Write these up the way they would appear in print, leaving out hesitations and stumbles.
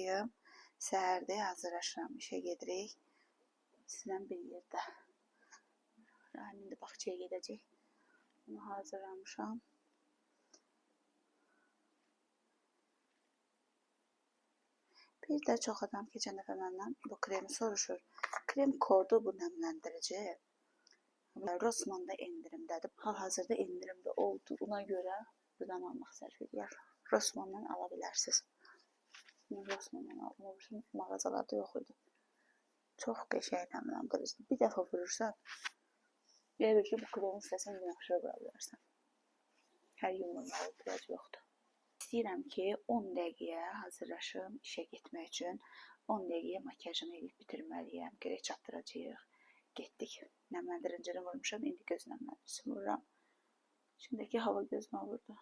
buradayım. Səhərdə hazırlaşıram, işə gedirik. Sizlə bir yerdə. Ramin də bağçaya gedəcək. Bunu hazırlamışam. Bir də çox adam keçən dəfə məndən bu kremi soruşur. Krem kodu bu nəmləndirici. Rossmann'da indirimdədir. Hal-hazırda indirimdə olduğuna görə buradan almaq sərf edir. Rossmann'dan ala bilərsiniz. Rossmann'dan aldım. Mağazalarda yox idi. Çox qəşəng nəmləndirici. Bir dəfə vurursan, elə bir ki, bu kremi istəsən yaxşı vura bilərsən. Hər gün vurmağa ehtiyac yoxdur. İstəyirəm ki, 10 dəqiqəyə hazırlaşım işə getmək üçün. 10 dəqiqəyə makiyajımı edib bitirməliyəm. Görək çatdıracağıq. Getdik. Nəmləndiricini vurmuşam. İndi göz nəmləndiricini vururam. Şimdiki hava gözümə vurdu.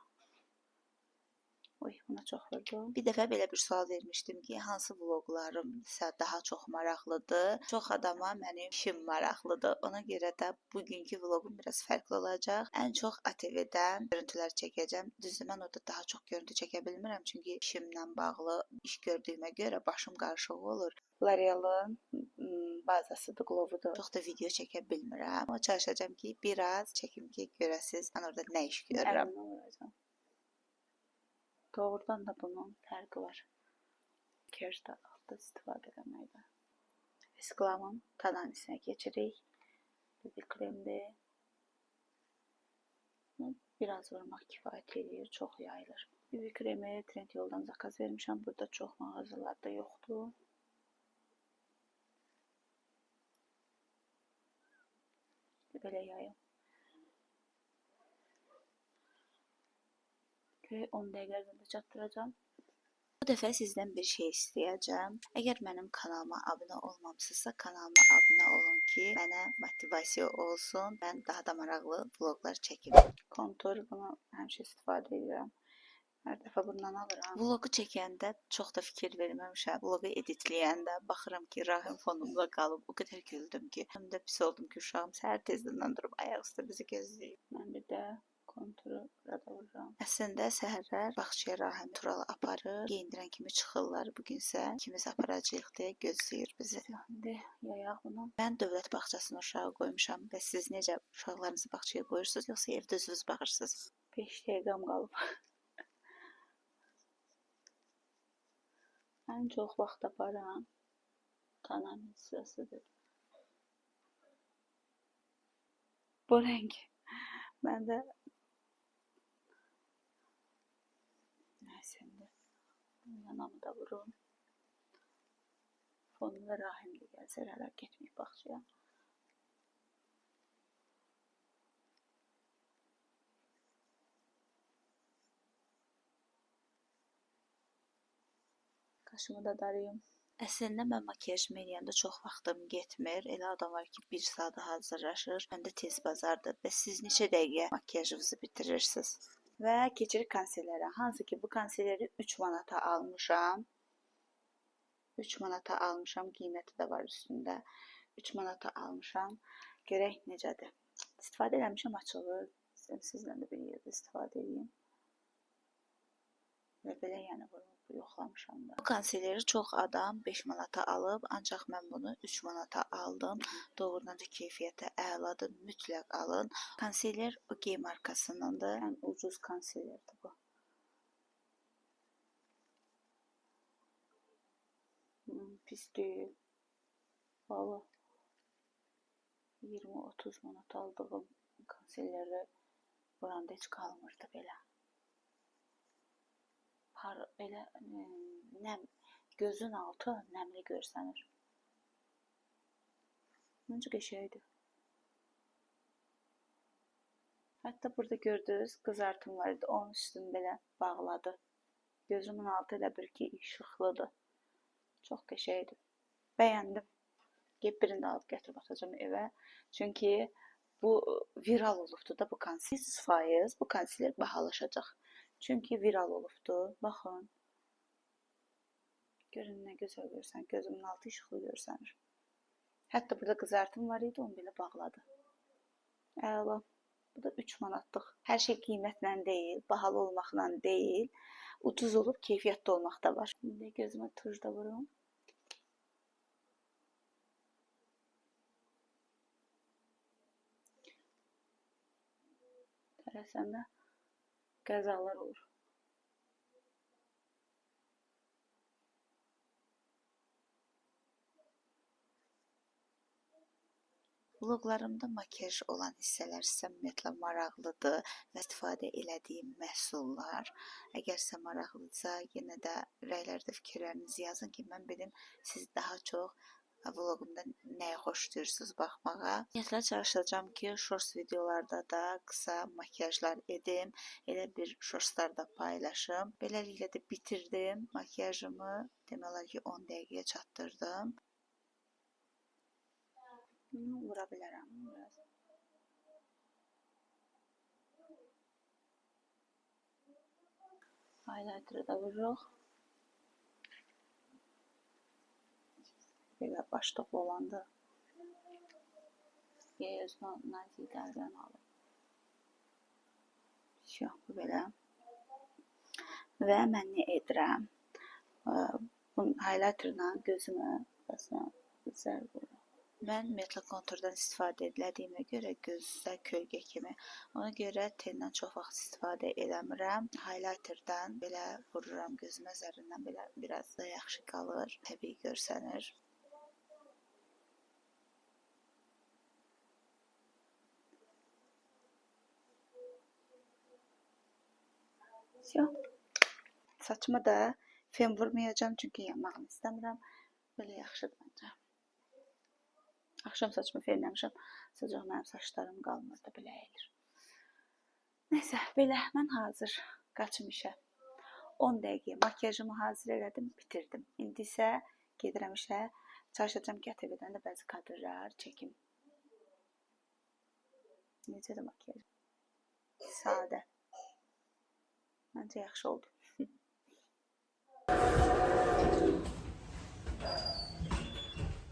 Oy, buna çox vurdu. Bir dəfə belə bir sual vermişdim ki, hansı vloqlarım sizə daha çox maraqlıdır? Çox adama mənim işim maraqlıdır. Ona görə də bugünkü vloqum biraz fərqli olacaq. Ən çox ATV-dən görüntülər çəkəcəm. Düzdür, mən orada daha çox görüntü çəkə bilmirəm. Çünki işimlə bağlı iş gördüyümə görə başım qarışıq olur. L'Oreal'ın bazasıdır, glovudur. Çox da video çəkə bilmirəm. Amma çalışacağam ki, biraz çəkim ki, görəsiniz mən orada nə iş görürəm. Doğrudan da bunun fərqi var. Makiyajda altda istifadə eləməkdə. Esklamın tadanisine geçirik. Bu bir kremdir. Biraz vurmaq kifayət edir, çox yayılır. BB kremi Trendyoldan zakaz vermişəm. Burada çox mağazalarda yoxdur. Belə yayım. 10 dəqiqə ərzində çatdıracağım. Bu dəfə sizdən bir şey istəyəcəm. Əgər mənim kanalıma abunə olmamısınızsa, kanalıma abunə olun ki, mənə motivasiya olsun. Mən daha da maraqlı vloqlar çəkim. Kontur, bunu həmişə istifadə edirəm. Hər dəfə bundan alıram. Vlogu çəkəndə çox da fikir verməmişəm. Vlogu editləyəndə baxıram ki, Rahim fonumda qalıb. O qədər güldüm ki, həm də pis oldum ki, uşağım səhər tezdən durub ayaq üstə bizi gözləyir. Mən bir də konturu burada vururam. Əslində səhərlər bağçaya Rahim Tural aparır. Geyindirən kimi çıxırlar. Bugünsə ikimiz aparacağıq deyə gözləyir bizi. İndi yayaq bunu. Mən dövlət bağçasına uşağı qoymuşam. Və siz necə uşaqlarınızı bağçaya qoyursunuz, yoxsa evdə özünüz baxırsınız? 5 dəqiqəm qalıb. Ən çox vaxt aparan Tananın sırasıdır. Bu rəng. Mən də nəyəsəndə yanamı da vurum. Fonunda Rahimli gəlsə, hələ getməyib baxçaya. Qaşımı da darıyım. Əslində mən makiyajımı eləyəndə çox vaxtım getmir. Elə adam var ki, 1 saata hazırlaşır. Məndə tez bazardır. Və siz neçə dəqiqə makiyajınızı bitirirsiniz? Və keçirik konsilerə. Hansı ki, bu konsileri 3 manata almışam. 3 manata almışam. Qiyməti də var üstündə. 3 manata almışam. Görək necədir. İstifadə eləmişəm, açılır. Sizlə də bir yerdə istifadə edeyim. Və belə yəni bunu yoxlamışam da. Bu konsileri çox adam 5 manata alıb, ancaq mən bunu 3 manata aldım. Doğrudan da keyfiyyəti əladır, mütləq alın. Konsiler OK markasındandır. Ən ucuz konsilerdir bu. Pis deyil. Valla 20-30 manat aldığım konsileri buranda heç qalmırdı belə. Belə nəm, gözün altı nəmli görsənir. Məncə qəşəngdir. Hətta burada gördünüz, qızartım var idi. Onun üstünü belə bağladı. Gözümün altı elə bir ki, işıqlıdır. Çox qəşəngdir. Bəyəndim. Birini də alıb gətirib atacağım evə. Çünki bu viral olubdur da bu konsiler. 100% bu konsiler bahalaşacaq. Çünki viral olubdur. Baxın. Görün nə gözəl görsən. Gözümün altı işıqlı görsənir. Hətta burada qızartım var idi. Onu belə bağladı. Əla. Bu da 3 manatlıq. Hər şey qiymətlə deyil. Bahalı olmaqla deyil. ucuz olub keyfiyyətli olmaq da var. Şimdi gözümə tuj da vurum. Tərəsəndə qəzalar olur. Vloglarımda makyaj olan hissələr sizə ümumiyyətlə maraqlıdır və istifadə elədiyim məhsullar. Əgər sizə maraqlıdırsa, yenə də rəylərdə fikirlərinizi yazın ki, mən bilim siz daha çox vlogumda nəyə xoşlayırsınız baxmağa. Ümumiyyətlə çalışacağım ki, shorts videolarda da qısa makyajlar edim. Elə bir shortslar da paylaşım. Beləliklə də bitirdim makyajımı. Demək olar ki, 10 dəqiqəyə çatdırdım. Vura bilərəm biraz. Highlighter'ı da vururuq. Belə başlıqlı olanda özünə naziklərdən alır. Bu belə. Və mən nə edirəm? Highlighter'la gözümə zər vururum. Mən ümumiyyətlə konturdan istifadə edilədiyimə görə gözdə kölgə kimi. Ona görə teldən çox vaxt istifadə eləmirəm. Highlighter'dan belə vururam gözümə, zərrindən belə biraz da yaxşı qalır. Təbii görsənir. Saçıma da fön vurmayacağım çünki yanmağını istəmirəm. Belə yaxşıdır məncə. Axşam saçımı fönləmişəm. Sıcaq mənim saçlarım qalmırdı, belə əyilir. Nəysə, belə mən hazır. Qaçım işə. 10 dəqiqə makyajımı hazır elədim, bitirdim. İndi isə gedirəm işə. Çalışacağım ki, ATV-dən də bəzi kadrlar çəkim. Necədir makyaj? Sadə. Məncə yaxşı oldu.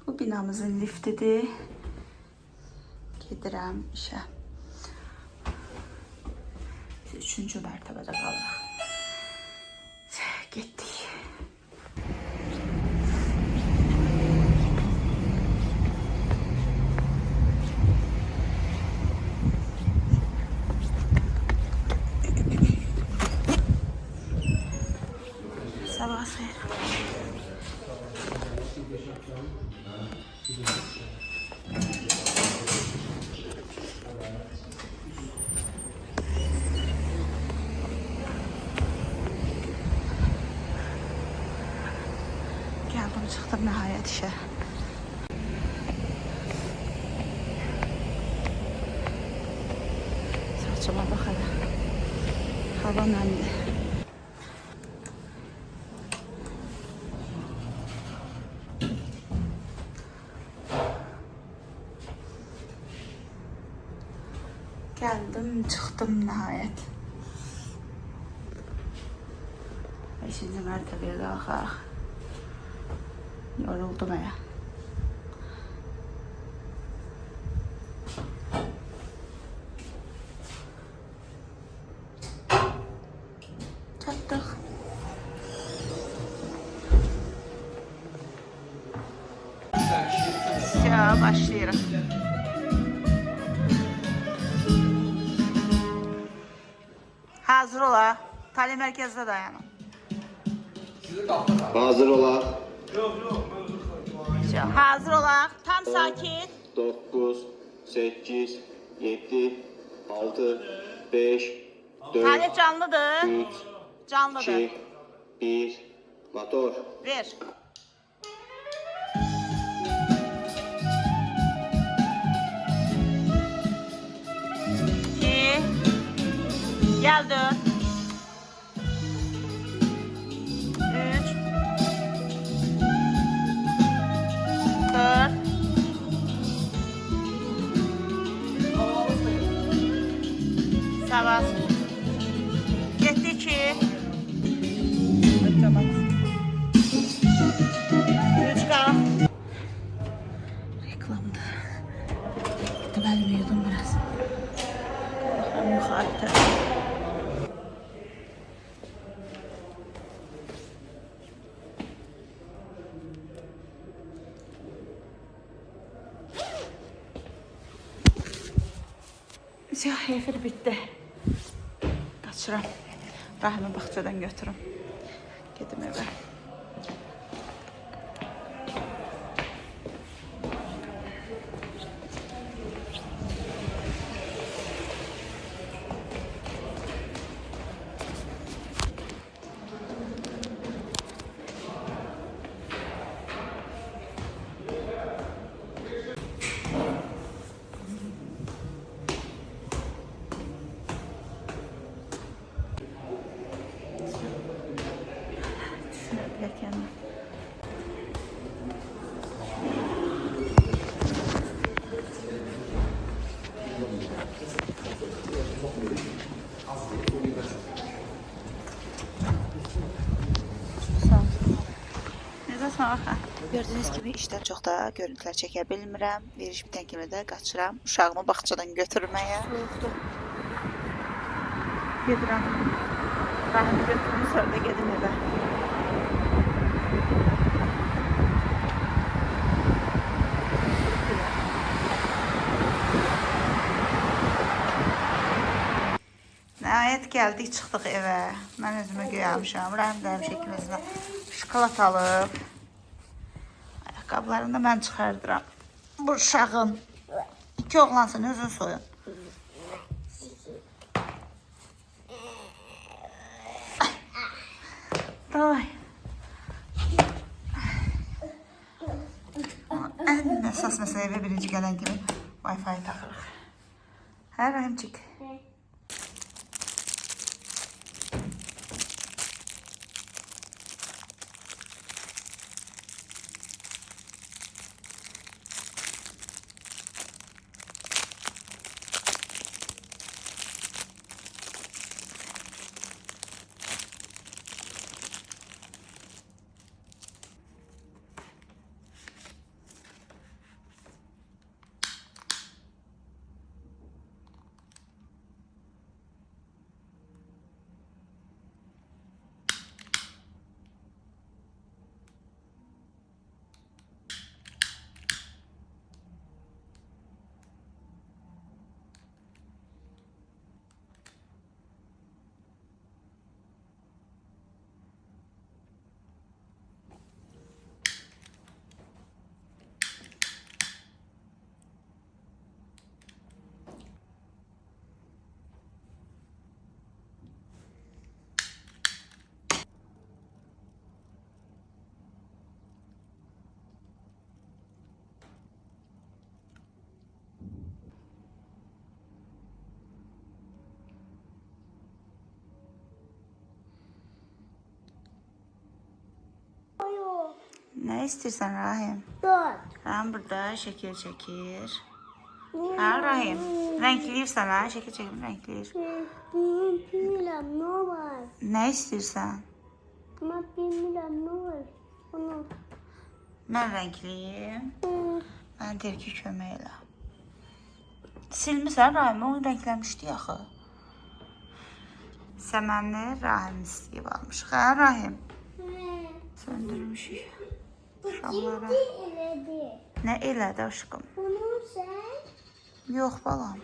Bu binamızın liftidir. Gedirəm işə. Biz 3-cü mərtəbədə qalırıq. Getdik. Sabah xeyir. Gəldim, çıxdım nəhayət işə. Saçıma bax hələ. Hava nəmli. Gəldim, çıxdım nəhayət. 5-ci mərtəbəyə qalxaq. Yoruldum əyə. Çatdıq. Başlayırıq. Hazır olaq. Talim mərkəzdə dayanın. Hazır olaq. Hazır olaq. Tam sakit. 9, 8, 7, 6, 5, 4, Talim canlıdır. 3, Canlıdır. 2, 1, motor. Ver. Gel dön. 3 4 Sabah. Getdi 2 Tamam. 3 qalx. Reklamda. Deməli yudum biraz. Yuxarı tərəf. Efir bitdi. Qaçıram. Rahimi bağçadan götürüm. Gedim evə. Düşünürken. Gördüğünüz gibi işdən çox da görüntülər çəkə bilmirəm. Veriş bitən kimi də qaçıram. Uşağımı bağçadan götürməyə. Gedirəm. Rahimi götürüm, sonra da gedim evə. Nəhayət gəldik, çıxdıq evə. Mən özümə göyə Rahim də həmişə ikimizlə şokolad alıb. Ayaqqabılarını da mən çıxardıram. Bu uşağın. 2 oğlansın, özün soyun. Ay. Ən əsas məsələ evə birinci gələn kimi Wi-Fi taxırıq. Hə, Rahimcik? Nə istəyirsən Rahim? Rahim burada şəkil çəkir. Hə Rahim? Rəngləyirsən ha? Şəkil çəkir, rəngləyir. Bilmirəm, nə var? Nə istəyirsən? Mən bilmirəm, nə var? Onu. Mən rəngləyim. Mən deyir ki, kömək elə. Silmirsən Rahim? Onu rəngləmişdik axı. Səmənli Rahim istəyib almışıq. Hə Rahim? Söndürmüşük. Şamlara. Elədi. Nə elədi aşkım? Bunu sən? Yox balam.